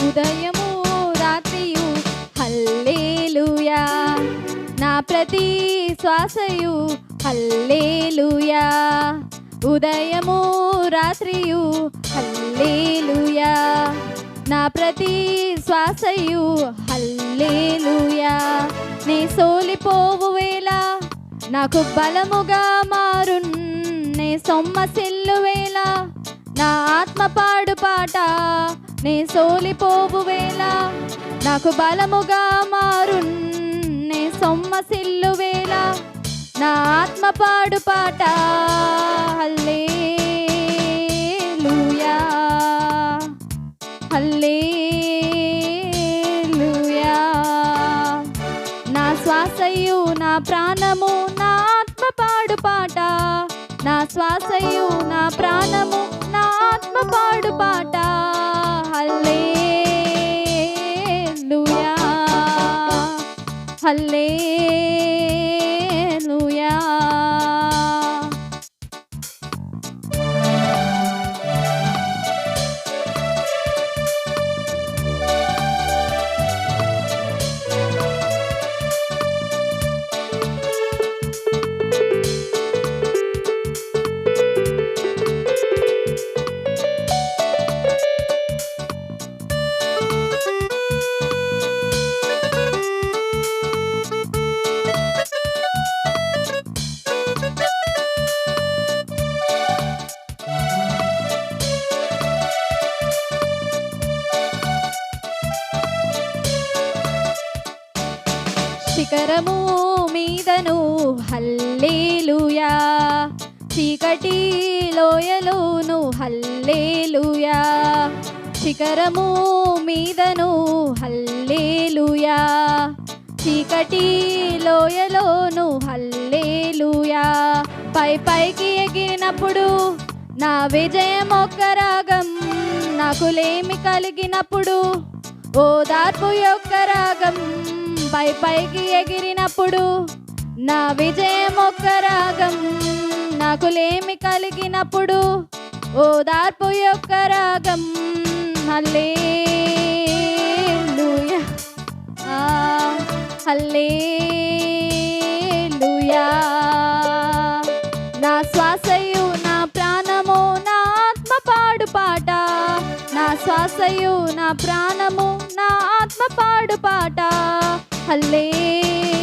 ఉదయము రాత్రియు హల్లెలూయా, నా ప్రతి శ్వాసయు హల్లెలూయా, ఉదయము రాత్రియు హల్లెలూయా, నా ప్రతి శ్వాసయు హల్లెలూయా. నే సోలిపోవు వేళ నాకు బలముగా మారున్, నే సొమ్మసిల్లు వేళ నా ఆత్మ పాడు పాట. నే సోలిపోవు వేళ నాకు బలముగా మారున్, నే సొమ్మసిల్లు వేళ నా ఆత్మ పాడు పాట. హల్లెలూయా హల్లెలూయా, నా శ్వాసయు నా ప్రాణము నా ఆత్మ పాడు పాట, నా శ్వాసయు నా ప్రాణము నా ఆత్మ పాడు పాట. హల్లెలూయా హల్లెలూయా. శిఖరము మీదను హల్లెలూయా, చీకటి లోయలోను హల్లెలూయా, శిఖరము మీదను హల్లెలూయా, చీకటి లోయలోను హల్లెలూయా. పై పైకి ఎగిరినప్పుడు నా విజయం ఒక్క రాగం, నాకు లేమి కలిగినప్పుడు ఓదార్పు యొక్క రాగం. పై పైకి ఎగిరినప్పుడు నా విజయం ఒక్క రాగం, నాకు లేమి కలిగినప్పుడు ఓదార్పు యొక్క రాగం. హల్లెలూయా హల్లెలూయా, నా శ్వాసయు నా ప్రాణము నా ఆత్మ పాడు పాట, నా శ్వాసయు నా ప్రాణము నా ఆత్మ పాడు పాట. హల్లెలూయా